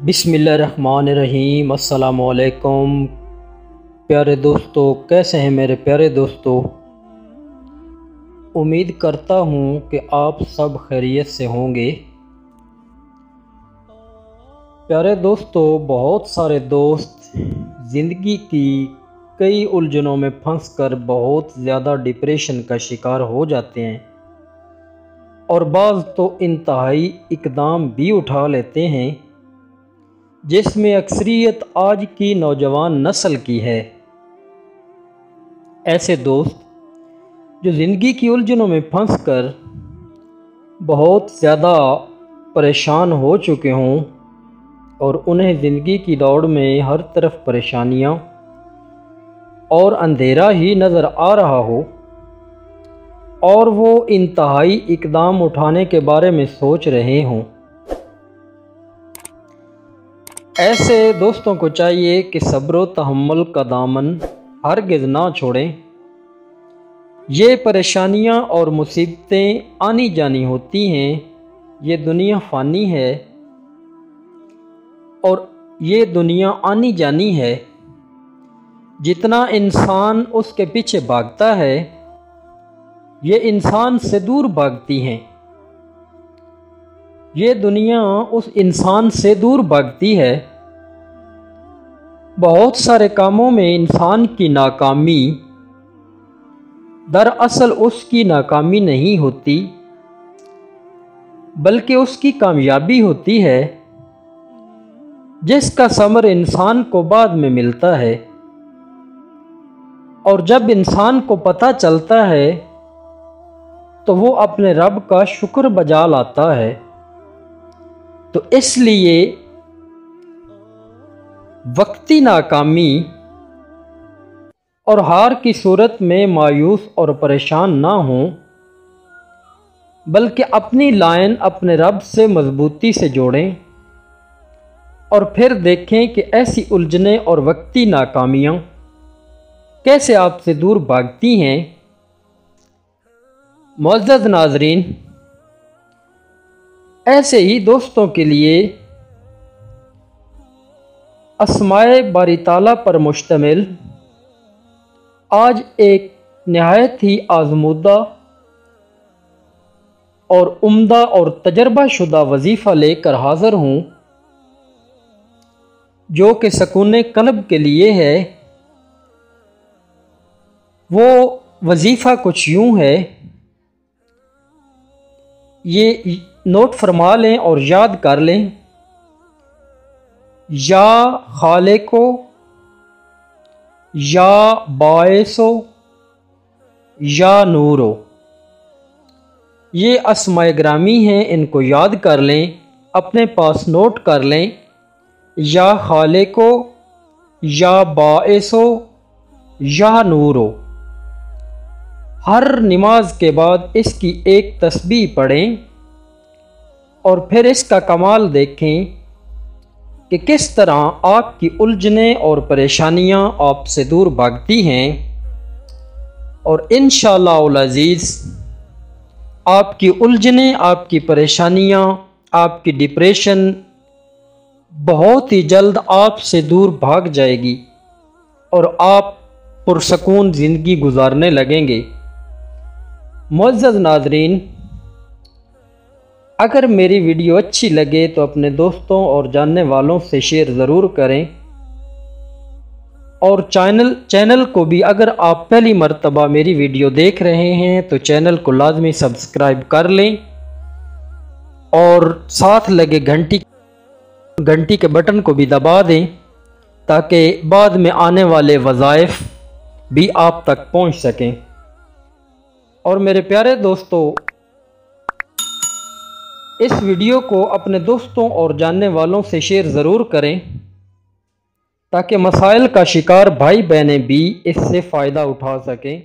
بسم اللہ الرحمن الرحیم۔ السلام علیکم پیارے دوستو، کیسے ہیں میرے پیارے دوستو؟ امید کرتا ہوں کہ آپ سب خیریت سے ہوں گے۔ پیارے دوستو، بہت سارے دوست زندگی کی کئی الجھنوں میں پھنس کر بہت زیادہ ڈپریشن کا شکار ہو جاتے ہیں، اور بعض تو انتہائی اقدام بھی اٹھا لیتے ہیں جس میں اکثریت آج کی نوجوان نسل کی ہے۔ ایسے دوست جو زندگی کی الجھنوں میں پھنس کر بہت زیادہ پریشان ہو چکے ہوں اور انہیں زندگی کی دوڑ میں ہر طرف پریشانیاں اور اندھیرا ہی نظر آ رہا ہو، اور وہ انتہائی اقدام اٹھانے کے بارے میں سوچ رہے ہوں، ایسے دوستوں کو چاہیے کہ صبر و تحمل کا دامن ہرگز نہ چھوڑیں۔ یہ پریشانیاں اور مصیبتیں آنی جانی ہوتی ہیں، یہ دنیا فانی ہے اور یہ دنیا آنی جانی ہے۔ جتنا انسان اس کے پیچھے بھاگتا ہے، یہ انسان سے دور بھاگتی ہیں۔ یہ دنیا اس انسان سے دور بھاگتی ہے۔ بہت سارے کاموں میں انسان کی ناکامی دراصل اس کی ناکامی نہیں ہوتی، بلکہ اس کی کامیابی ہوتی ہے، جس کا ثمر انسان کو بعد میں ملتا ہے۔ اور جب انسان کو پتہ چلتا ہے تو وہ اپنے رب کا شکر بجا لاتا ہے۔ تو اس لیے وقتی ناکامی اور ہار کی صورت میں مایوس اور پریشان نہ ہوں، بلکہ اپنی لائن اپنے رب سے مضبوطی سے جوڑیں، اور پھر دیکھیں کہ ایسی الجھنیں اور وقتی ناکامیاں کیسے آپ سے دور بھاگتی ہیں۔ معزز ناظرین، ایسے ہی دوستوں کے لیے اسماء باری تعالیٰ پر مشتمل آج ایک نہایت ہی آزمودہ اور عمدہ اور تجربہ شدہ وظیفہ لے کر حاضر ہوں، جو کہ سکون قلب کے لیے ہے۔ وہ وظیفہ کچھ یوں ہے، یہ نوٹ فرما لیں اور یاد کر لیں: یا خالقو، یا باعثو، یا نورو۔ یہ اسماء گرامی ہیں، ان کو یاد کر لیں، اپنے پاس نوٹ کر لیں: یا خالقو، یا باعثو، یا نورو۔ ہر نماز کے بعد اس کی ایک تسبیح پڑھیں اور پھر اس کا کمال دیکھیں کہ کس طرح آپ کی الجھنیں اور پریشانیاں آپ سے دور بھاگتی ہیں، اور انشاءاللہ العزیز آپ کی الجھنیں، آپ کی پریشانیاں، آپ کی ڈپریشن بہت ہی جلد آپ سے دور بھاگ جائے گی اور آپ پرسکون زندگی گزارنے لگیں گے۔ معزز ناظرین، اگر میری ویڈیو اچھی لگے تو اپنے دوستوں اور جاننے والوں سے شیئر ضرور کریں، اور چینل کو بھی اگر آپ پہلی مرتبہ میری ویڈیو دیکھ رہے ہیں تو چینل کو لازمی سبسکرائب کر لیں، اور ساتھ لگے گھنٹی کے بٹن کو بھی دبا دیں تاکہ بعد میں آنے والے وظائف بھی آپ تک پہنچ سکیں۔ اور میرے پیارے دوستو، اس ویڈیو کو اپنے دوستوں اور جاننے والوں سے شیئر ضرور کریں تاکہ مسائل کا شکار بھائی بہنیں بھی اس سے فائدہ اٹھا سکیں۔